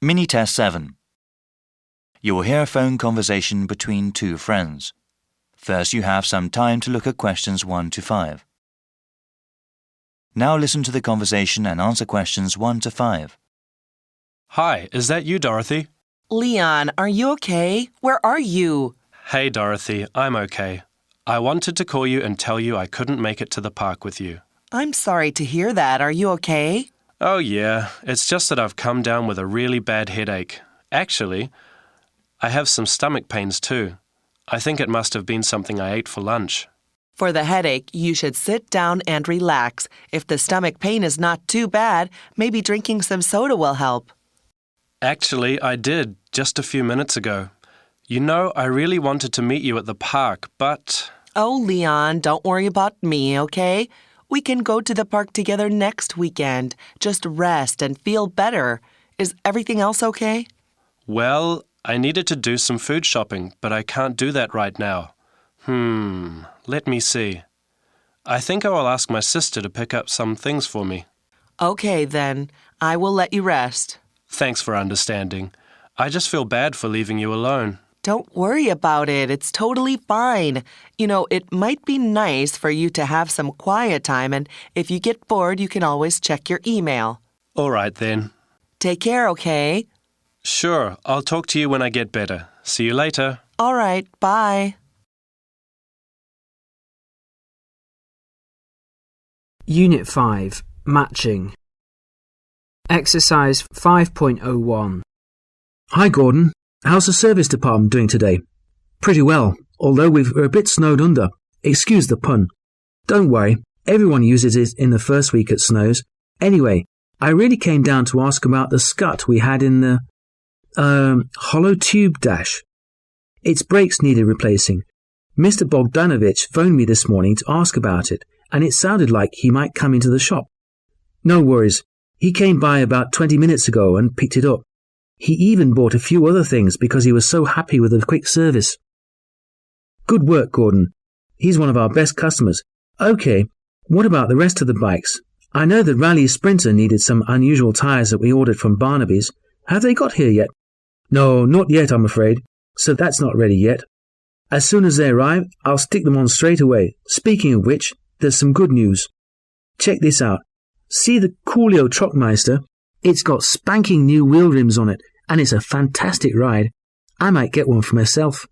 Mini Test 7. You will hear a phone conversation between two friends. First, you have some time to look at questions 1 to 5. Now listen to the conversation and answer questions 1 to 5. Hi, is that you, Dorothy? Leon, are you okay? Where are you? Hey, Dorothy, I'm okay. I wanted to call you and tell you I couldn't make it to the park with you. I'm sorry to hear that. Are you okay? Oh, yeah. It's just that I've come down with a really bad headache. Actually, I have some stomach pains too. I think it must have been something I ate for lunch. For the headache, you should sit down and relax. If the stomach pain is not too bad, maybe drinking some soda will help. Actually, I did, just a few minutes ago. You know, I really wanted to meet you at the park, but... Oh, Leon, don't worry about me, okay? We can go to the park together next weekend. Just rest and feel better. Is everything else okay? Well, I needed to do some food shopping, but I can't do that right now. Let me see. I think I will ask my sister to pick up some things for me. Okay, then. I will let you rest. Thanks for understanding. I just feel bad for leaving you alone. Don't worry about it. It's totally fine. You know, it might be nice for you to have some quiet time, and if you get bored, you can always check your email. All right, then. Take care, okay? Sure, I'll talk to you when I get better. See you later. All right, bye. Unit 5. Matching. Exercise 5.01. Hi, Gordon. How's the service department doing today? Pretty well, although we're a bit snowed under. Excuse the pun. Don't worry, everyone uses it in the first week it snows. Anyway, I really came down to ask about the scut we had in the, hollow tube dash. Its brakes needed replacing. Mr. Bogdanovich phoned me this morning to ask about it, and it sounded like he might come into the shop. No worries. He came by about 20 minutes ago and picked it up. He even bought a few other things because he was so happy with the quick service. Good work, Gordon. He's one of our best customers. Okay, what about the rest of the bikes? I know the Rally Sprinter needed some unusual tyres that we ordered from Barnaby's. Have they got here yet? No, not yet, I'm afraid. So that's not ready yet. As soon as they arrive, I'll stick them on straight away. Speaking of which, there's some good news. Check this out. See the Coolio Truckmeister? It's got spanking new wheel rims on it, and it's a fantastic ride. I might get one for myself.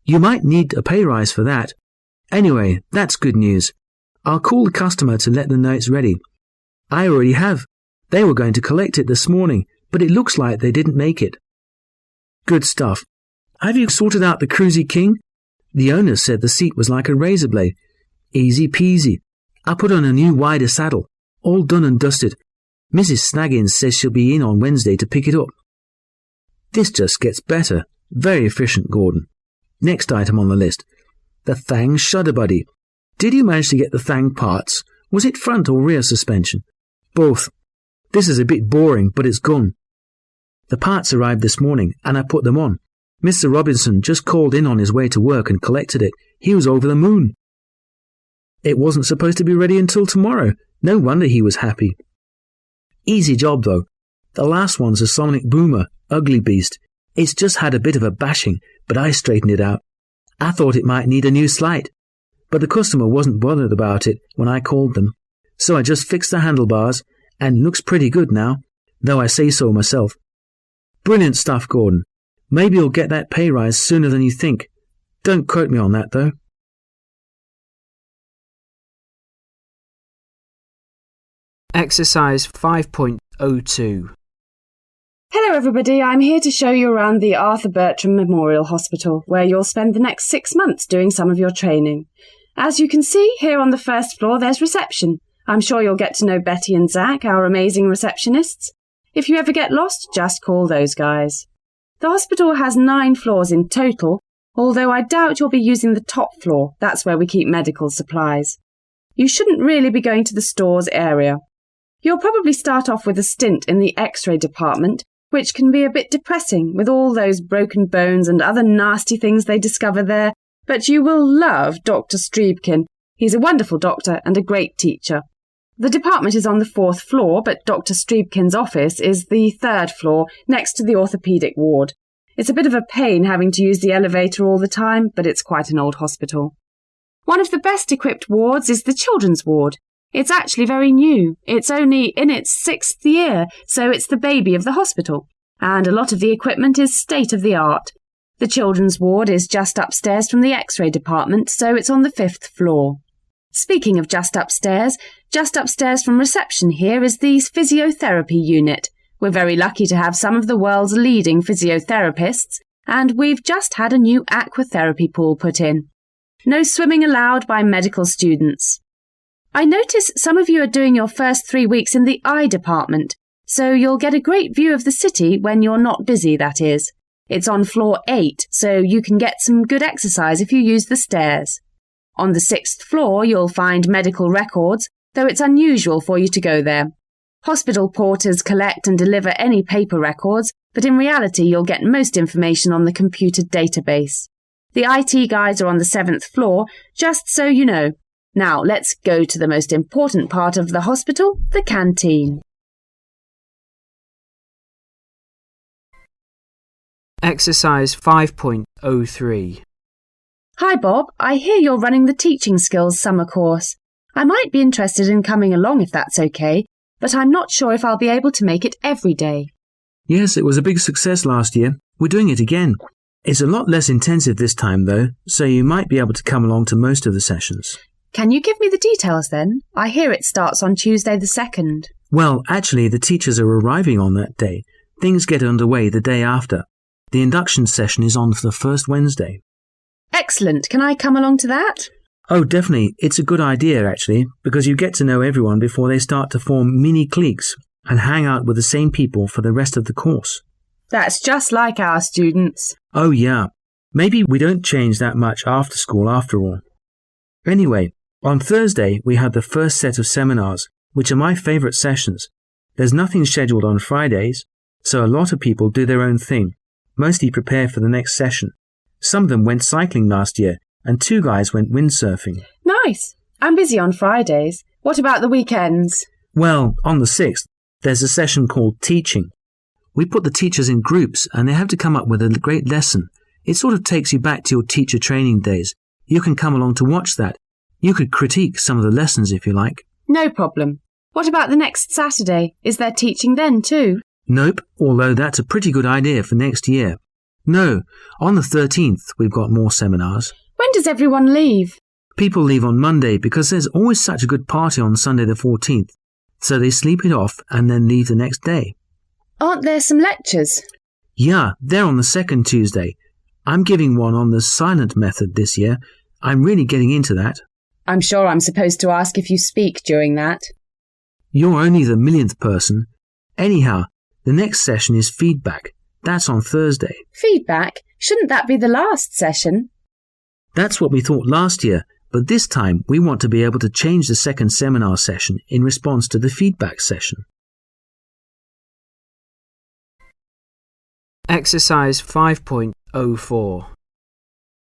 You might need a pay rise for that. Anyway, that's good news. I'll call the customer to let them know it's ready. I already have. They were going to collect it this morning, but it looks like they didn't make it. Good stuff. Have you sorted out the Cruzy King? The owner said the seat was like a razor blade. Easy peasy. I put on a new wider saddle. All done and dusted. Mrs. Snaggins says she'll be in on Wednesday to pick it up. This just gets better. Very efficient, Gordon. Next item on the list. The Thang Shudder Buddy. Did you manage to get the Thang parts? Was it front or rear suspension? Both. This is a bit boring, but it's gone. The parts arrived this morning, and I put them on. Mr. Robinson just called in on his way to work and collected it. He was over the moon. It wasn't supposed to be ready until tomorrow. No wonder he was happy. Easy job, though. The last one's a Sonic Boomer, ugly beast. It's just had a bit of a bashing, but I straightened it out. I thought it might need a new slide, but the customer wasn't bothered about it when I called them. So I just fixed the handlebars, and looks pretty good now, though I say so myself. Brilliant stuff, Gordon. Maybe you'll get that pay rise sooner than you think. Don't quote me on that, though. Exercise 5.02. Hello everybody, I'm here to show you around the Arthur Bertram Memorial Hospital, where you'll spend the next 6 months doing some of your training. As you can see, here on the first floor there's reception. I'm sure you'll get to know Betty and Zach, our amazing receptionists. If you ever get lost, just call those guys. The hospital has 9 floors in total, although I doubt you'll be using the top floor. That's where we keep medical supplies. You shouldn't really be going to the stores area. You'll probably start off with a stint in the X-ray department, which can be a bit depressing with all those broken bones and other nasty things they discover there, but you will love Dr. Striebkin. He's a wonderful doctor and a great teacher. The department is on the 4th floor, but Dr. Streebkin's office is the 3rd floor, next to the orthopaedic ward. It's a bit of a pain having to use the elevator all the time, but it's quite an old hospital. One of the best equipped wards is the children's ward. It's actually very new. It's only in its 6th year, so it's the baby of the hospital. And a lot of the equipment is state-of-the-art. The children's ward is just upstairs from the X-ray department, so it's on the 5th floor. Speaking of just upstairs from reception here is the physiotherapy unit. We're very lucky to have some of the world's leading physiotherapists, and we've just had a new aquatherapy pool put in. No swimming allowed by medical students. I notice some of you are doing your first 3 weeks in the eye department, so you'll get a great view of the city when you're not busy, that is. It's on floor 8, so you can get some good exercise if you use the stairs. On the 6th floor, you'll find medical records, though it's unusual for you to go there. Hospital porters collect and deliver any paper records, but in reality you'll get most information on the computer database. The IT guys are on the 7th floor, just so you know. Now let's go to the most important part of the hospital, the canteen. Exercise 5.03. Hi Bob, I hear you're running the Teaching Skills summer course. I might be interested in coming along if that's okay, but I'm not sure if I'll be able to make it every day. Yes, it was a big success last year. We're doing it again. It's a lot less intensive this time, though, so you might be able to come along to most of the sessions. Can you give me the details then? I hear it starts on Tuesday the 2nd. Well, actually, the teachers are arriving on that day. Things get underway the day after. The induction session is on the first Wednesday. Excellent. Can I come along to that? Oh, definitely. It's a good idea, actually, because you get to know everyone before they start to form mini cliques and hang out with the same people for the rest of the course. That's just like our students. Oh, yeah. Maybe we don't change that much after school after all. Anyway, on Thursday we had the first set of seminars, which are my favourite sessions. There's nothing scheduled on Fridays, so a lot of people do their own thing, mostly prepare for the next session. Some of them went cycling last year, and 2 guys went windsurfing. Nice. I'm busy on Fridays. What about the weekends? Well, on the 6th, there's a session called Teaching. We put the teachers in groups, and they have to come up with a great lesson. It sort of takes you back to your teacher training days. You can come along to watch that. You could critique some of the lessons if you like. No problem. What about the next Saturday? Is there teaching then too? Nope, although that's a pretty good idea for next year. No, on the 13th we've got more seminars. When does everyone leave? People leave on Monday because there's always such a good party on Sunday the 14th, so they sleep it off and then leave the next day. Aren't there some lectures? Yeah, they're on the 2nd Tuesday. I'm giving one on the silent method this year. I'm really getting into that. I'm sure I'm supposed to ask if you speak during that. You're only the millionth person. Anyhow, the next session is feedback. That's on Thursday. Feedback? Shouldn't that be the last session? That's what we thought last year, but this time we want to be able to change the second seminar session in response to the feedback session. Exercise 5.04.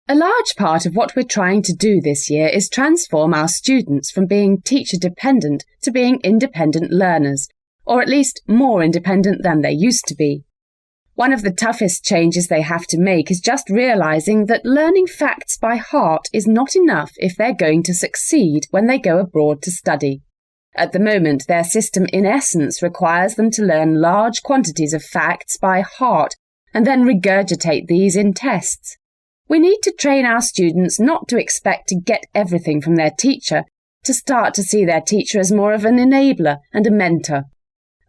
A large part of what we're trying to do this year is transform our students from being teacher-dependent to being independent learners, or at least more independent than they used to be. One of the toughest changes they have to make is just realising that learning facts by heart is not enough if they're going to succeed when they go abroad to study. At the moment, their system in essence requires them to learn large quantities of facts by heart and then regurgitate these in tests. We need to train our students not to expect to get everything from their teacher, to start to see their teacher as more of an enabler and a mentor.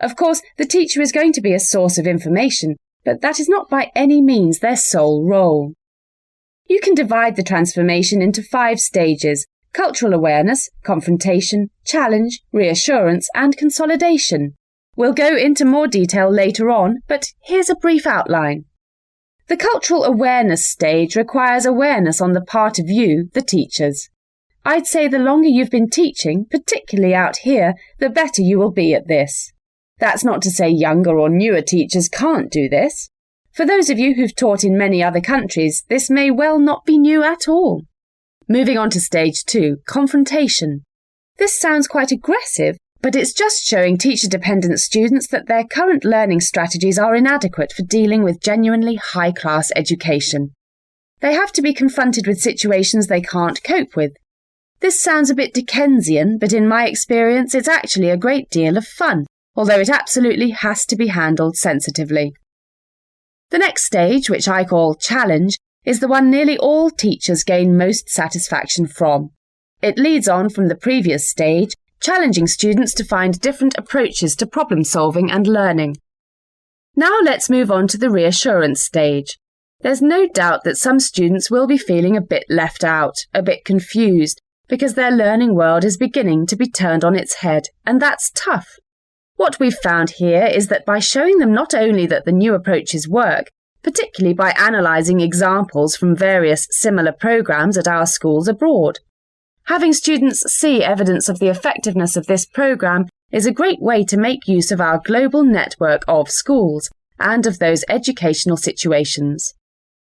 Of course, the teacher is going to be a source of information, but that is not by any means their sole role. You can divide the transformation into 5 stages: cultural awareness, confrontation, challenge, reassurance, and consolidation. We'll go into more detail later on, but here's a brief outline. The cultural awareness stage requires awareness on the part of you, the teachers. I'd say the longer you've been teaching, particularly out here, the better you will be at this. That's not to say younger or newer teachers can't do this. For those of you who've taught in many other countries, this may well not be new at all. Moving on to stage 2, confrontation. This sounds quite aggressive, But it's just showing teacher-dependent students that their current learning strategies are inadequate for dealing with genuinely high-class education. They have to be confronted with situations they can't cope with. This sounds a bit Dickensian, but in my experience it's actually a great deal of fun, although it absolutely has to be handled sensitively. The next stage, which I call challenge, is the one nearly all teachers gain most satisfaction from. It leads on from the previous stage, challenging students to find different approaches to problem solving and learning. Now let's move on to the reassurance stage. There's no doubt that some students will be feeling a bit left out, a bit confused, because their learning world is beginning to be turned on its head, and that's tough. What we've found here is that by showing them not only that the new approaches work, particularly by analysing examples from various similar programmes at our schools abroad. Having students see evidence of the effectiveness of this programme is a great way to make use of our global network of schools and of those educational situations.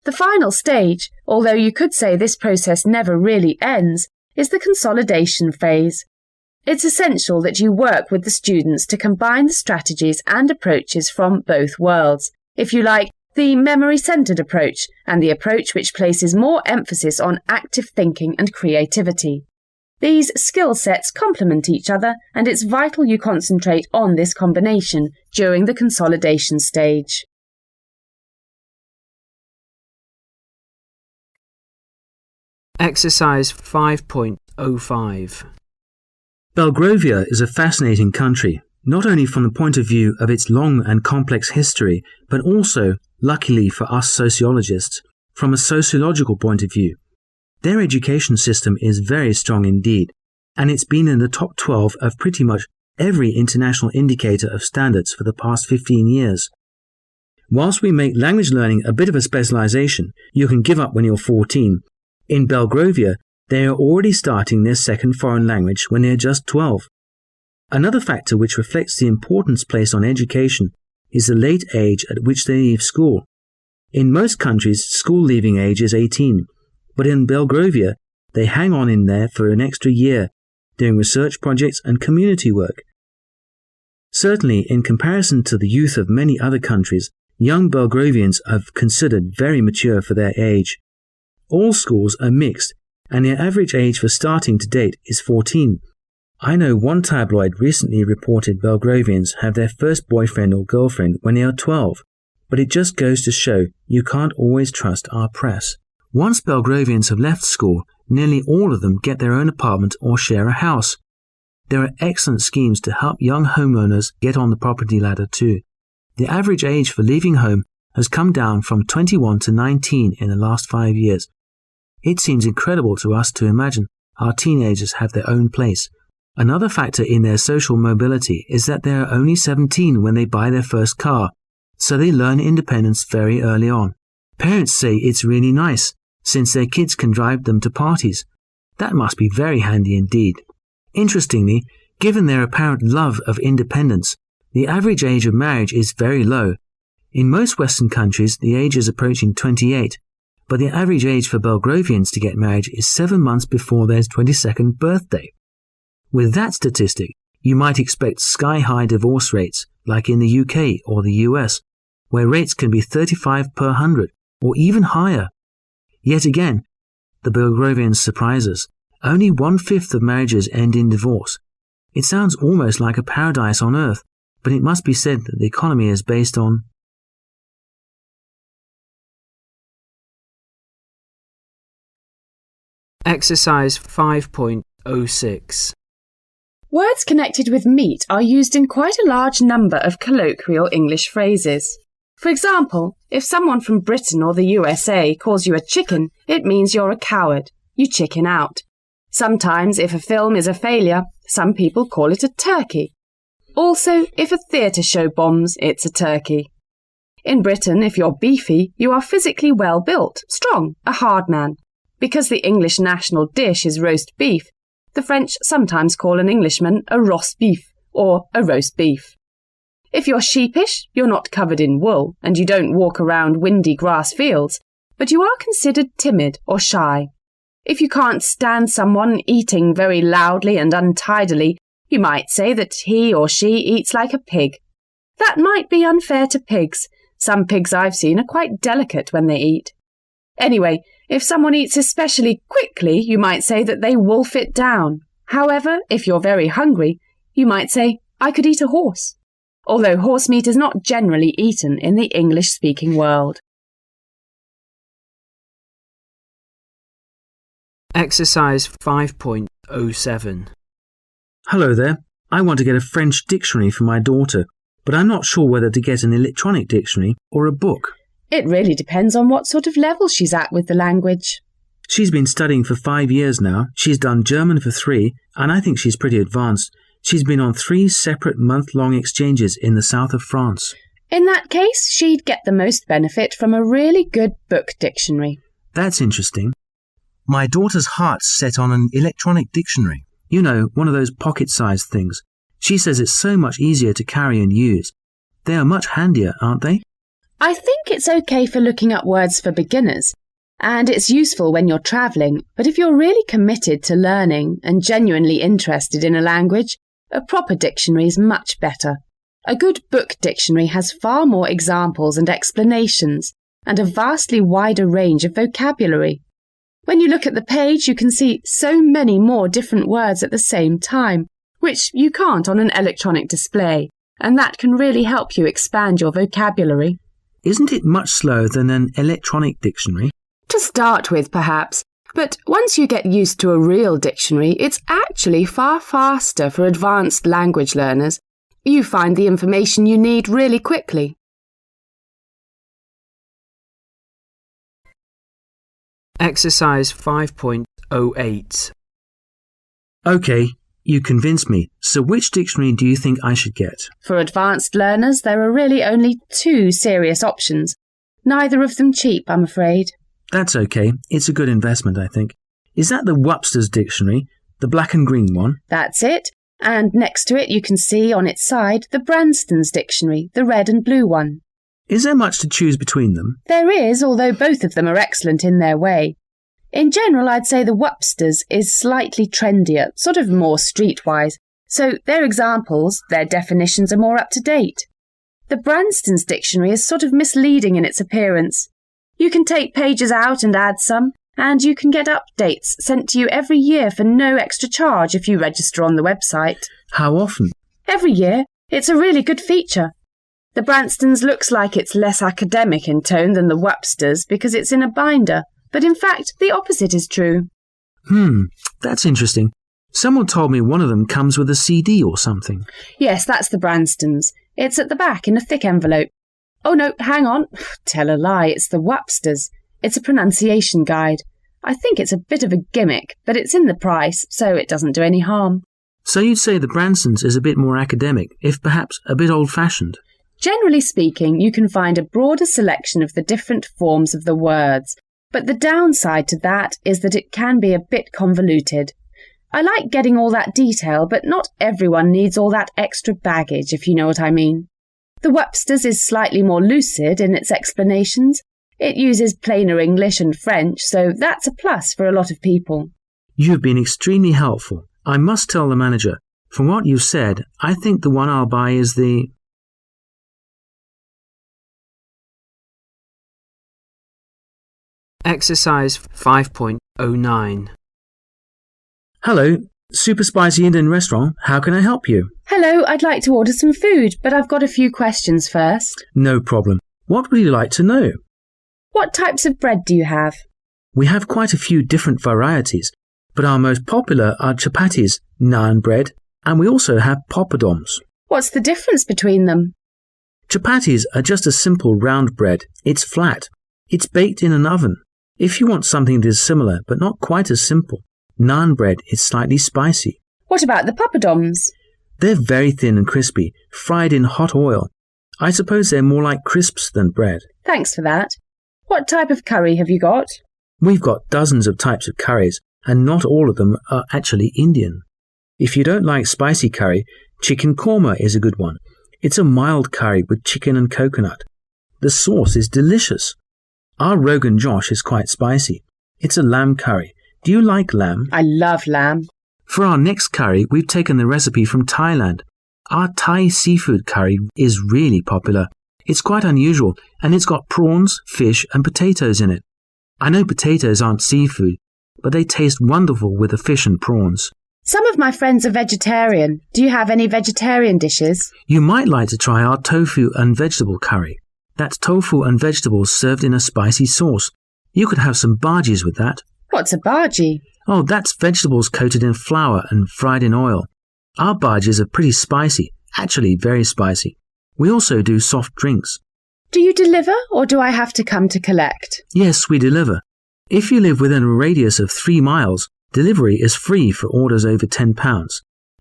The final stage, although you could say this process never really ends, is the consolidation phase. It's essential that you work with the students to combine the strategies and approaches from both worlds, if you like, the memory-centred approach and the approach which places more emphasis on active thinking and creativity. These skill sets complement each other, and it's vital you concentrate on this combination during the consolidation stage. Exercise 5.05. Belgravia is a fascinating country, not only from the point of view of its long and complex history, but also, luckily for us sociologists, from a sociological point of view. Their education system is very strong indeed, and it's been in the top 12 of pretty much every international indicator of standards for the past 15 years. Whilst we make language learning a bit of a specialization you can give up when you're 14, in Belgravia they are already starting their second foreign language when they are just 12. Another factor which reflects the importance placed on education is the late age at which they leave school. In most countries, school leaving age is 18, but in Belgravia, they hang on in there for an extra year, doing research projects and community work. Certainly, in comparison to the youth of many other countries, young Belgravians are considered very mature for their age. All schools are mixed, and their average age for starting to date is 14. I know one tabloid recently reported Belgravians have their first boyfriend or girlfriend when they are 12, but it just goes to show you can't always trust our press. Once Belgravians have left school, nearly all of them get their own apartment or share a house. There are excellent schemes to help young homeowners get on the property ladder too. The average age for leaving home has come down from 21 to 19 in the last 5 years. It seems incredible to us to imagine our teenagers have their own place. Another factor in their social mobility is that they are only 17 when they buy their first car, so they learn independence very early on. Parents say it's really nice, since their kids can drive them to parties. That must be very handy indeed. Interestingly, given their apparent love of independence, the average age of marriage is very low. In most Western countries, the age is approaching 28, but the average age for Belgravians to get married is 7 months before their 22nd birthday. With that statistic, you might expect sky-high divorce rates, like in the UK or the US, where rates can be 35 per 100, or even higher. Yet again, the Belgravians surprise us. Only 1/5 of marriages end in divorce. It sounds almost like a paradise on earth, but it must be said that the economy is based on Exercise 5.06. Words connected with meat are used in quite a large number of colloquial English phrases. For example, if someone from Britain or the USA calls you a chicken, it means you're a coward. You chicken out. Sometimes, if a film is a failure, some people call it a turkey. Also, if a theatre show bombs, it's a turkey. In Britain, if you're beefy, you are physically well built, strong, a hard man. Because the English national dish is roast beef, the French sometimes call an Englishman a roast beef or a roast beef. If you're sheepish, you're not covered in wool and you don't walk around windy grass fields, but you are considered timid or shy. If you can't stand someone eating very loudly and untidily, You might say that he or she eats like a pig. That might be unfair to pigs. Some pigs I've seen are quite delicate when they eat. Anyway, if someone eats especially quickly, you might say that they wolf it down. However, if you're very hungry, you might say, I could eat a horse. Although horse meat is not generally eaten in the English-speaking world. Exercise 5.07. Hello there. I want to get a French dictionary for my daughter, but I'm not sure whether to get an electronic dictionary or a book. It really depends on what sort of level she's at with the language. She's been studying for 5 years now. She's done German for 3, and I think she's pretty advanced. She's been on 3 separate month-long exchanges in the south of France. In that case, she'd get the most benefit from a really good book dictionary. That's interesting. My daughter's heart's set on an electronic dictionary. You know, one of those pocket-sized things. She says it's so much easier to carry and use. They are much handier, aren't they? I think it's okay for looking up words for beginners, and it's useful when you're travelling, but if you're really committed to learning and genuinely interested in a language, a proper dictionary is much better. A good book dictionary has far more examples and explanations, and a vastly wider range of vocabulary. When you look at the page, you can see so many more different words at the same time, which you can't on an electronic display, and that can really help you expand your vocabulary. Isn't it much slower than an electronic dictionary? To start with, perhaps, but once you get used to a real dictionary, it's actually far faster for advanced language learners. You find the information you need really quickly. Exercise 5.08. OK, you convinced me. So which dictionary do you think I should get? For advanced learners, there are really only 2 serious options. Neither of them cheap, I'm afraid. That's OK. It's a good investment, I think. Is that the Webster's dictionary, the black and green one? That's it. And next to it you can see on its side the Branston's dictionary, the red and blue one. Is there much to choose between them? There is, although both of them are excellent in their way. In general, I'd say the Webster's is slightly trendier, sort of more streetwise, so their examples, their definitions are more up to date. The Branston's dictionary is sort of misleading in its appearance. You can take pages out and add some, and you can get updates sent to you every year for no extra charge if you register on the website. How often? Every year. It's a really good feature. The Branston's looks like it's less academic in tone than the Webster's because it's in a binder, but in fact the opposite is true. That's interesting. Someone told me one of them comes with a CD or something. Yes, that's the Branston's. It's at the back in a thick envelope. Oh no, hang on. Tell a lie, it's the Webster's. It's a pronunciation guide. I think it's a bit of a gimmick, but it's in the price, so it doesn't do any harm. So you'd say the Branston's is a bit more academic, if perhaps a bit old-fashioned? Generally speaking, you can find a broader selection of the different forms of the words, but the downside to that is that it can be a bit convoluted. I like getting all that detail, but not everyone needs all that extra baggage, if you know what I mean. The Webster's is slightly more lucid in its explanations. It uses plainer English and French, so that's a plus for a lot of people. You've been extremely helpful. I must tell the manager. From what you've said, I think the one I'll buy is the... Exercise 5.09. Hello, Super Spicy Indian Restaurant. How can I help you? Hello, I'd like to order some food, but I've got a few questions first. No problem. What would you like to know? What types of bread do you have? We have quite a few different varieties, but our most popular are chapatis, naan bread, and we also have poppadoms. What's the difference between them? Chapatis are just a simple round bread. It's flat. It's baked in an oven. If you want something that is similar but not quite as simple, naan bread is slightly spicy. What about the poppadoms? They're very thin and crispy, fried in hot oil. I suppose they're more like crisps than bread. Thanks for that. What type of curry have you got? We've got dozens of types of curries, and not all of them are actually Indian. If you don't like spicy curry, chicken korma is a good one. It's a mild curry with chicken and coconut. The sauce is delicious. Our Rogan Josh is quite spicy. It's a lamb curry. Do you like lamb? I love lamb. For our next curry, we've taken the recipe from Thailand. Our Thai seafood curry is really popular. It's quite unusual, and it's got prawns, fish, and potatoes in it. I know potatoes aren't seafood, but they taste wonderful with the fish and prawns. Some of my friends are vegetarian. Do you have any vegetarian dishes? You might like to try our tofu and vegetable curry. That's tofu and vegetables served in a spicy sauce. You could have some bhajis with that. What's a bhaji? Oh, that's vegetables coated in flour and fried in oil. Our bhajis are pretty spicy, actually very spicy. We also do soft drinks. Do you deliver, or do I have to come to collect? Yes, we deliver. If you live within a radius of 3 miles, delivery is free for orders over £10.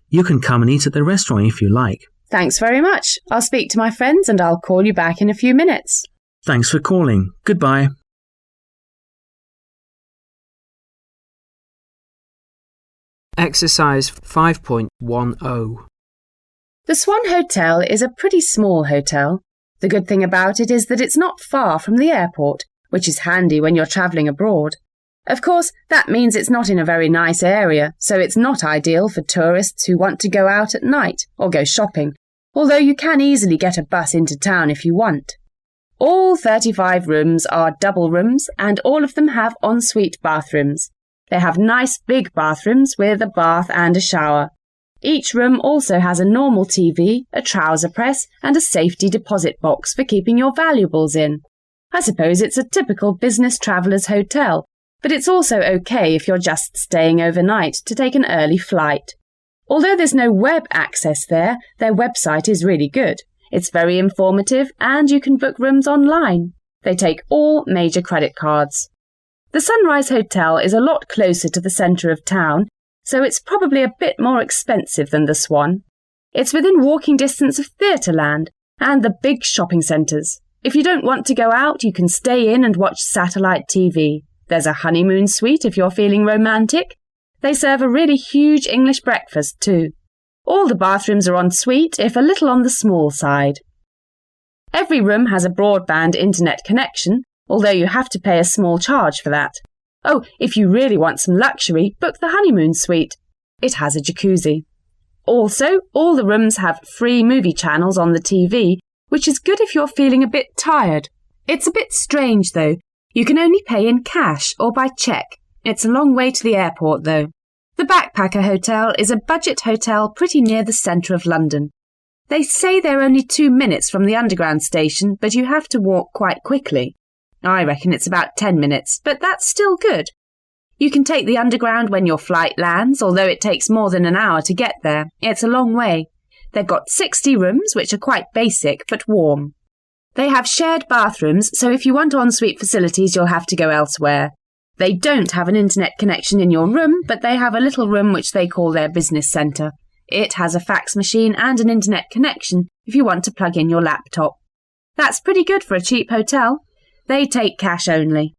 You can come and eat at the restaurant if you like. Thanks very much. I'll speak to my friends and I'll call you back in a few minutes. Thanks for calling. Goodbye. Exercise 5.10. The Swan Hotel is a pretty small hotel. The good thing about it is that it's not far from the airport, which is handy when you're travelling abroad. Of course, that means it's not in a very nice area, so it's not ideal for tourists who want to go out at night or go shopping, although you can easily get a bus into town if you want. All 35 rooms are double rooms, and all of them have ensuite bathrooms. They have nice big bathrooms with a bath and a shower. Each room also has a normal TV, a trouser press, and a safety deposit box for keeping your valuables in. I suppose it's a typical business traveller's hotel, but it's also okay if you're just staying overnight to take an early flight. Although there's no web access there, their website is really good. It's very informative and you can book rooms online. They take all major credit cards. The Sunrise Hotel is a lot closer to the centre of town, so it's probably a bit more expensive than the Swan. It's within walking distance of Theatreland and the big shopping centres. If you don't want to go out, you can stay in and watch satellite TV. There's a honeymoon suite if you're feeling romantic. They serve a really huge English breakfast too. All the bathrooms are en suite, if a little on the small side. Every room has a broadband internet connection, although you have to pay a small charge for that. Oh, if you really want some luxury, book the honeymoon suite. It has a jacuzzi. Also, all the rooms have free movie channels on the TV, which is good if you're feeling a bit tired. It's a bit strange, though. You can only pay in cash or by cheque. It's a long way to the airport, though. The Backpacker Hotel is a budget hotel pretty near the centre of London. They say they're only 2 minutes from the underground station, but you have to walk quite quickly. I reckon it's about 10 minutes, but that's still good. You can take the underground when your flight lands, although it takes more than an hour to get there. It's a long way. They've got 60 rooms, which are quite basic but warm. They have shared bathrooms, so if you want ensuite facilities, you'll have to go elsewhere. They don't have an internet connection in your room, but they have a little room which they call their business centre. It has a fax machine and an internet connection if you want to plug in your laptop. That's pretty good for a cheap hotel. They take cash only.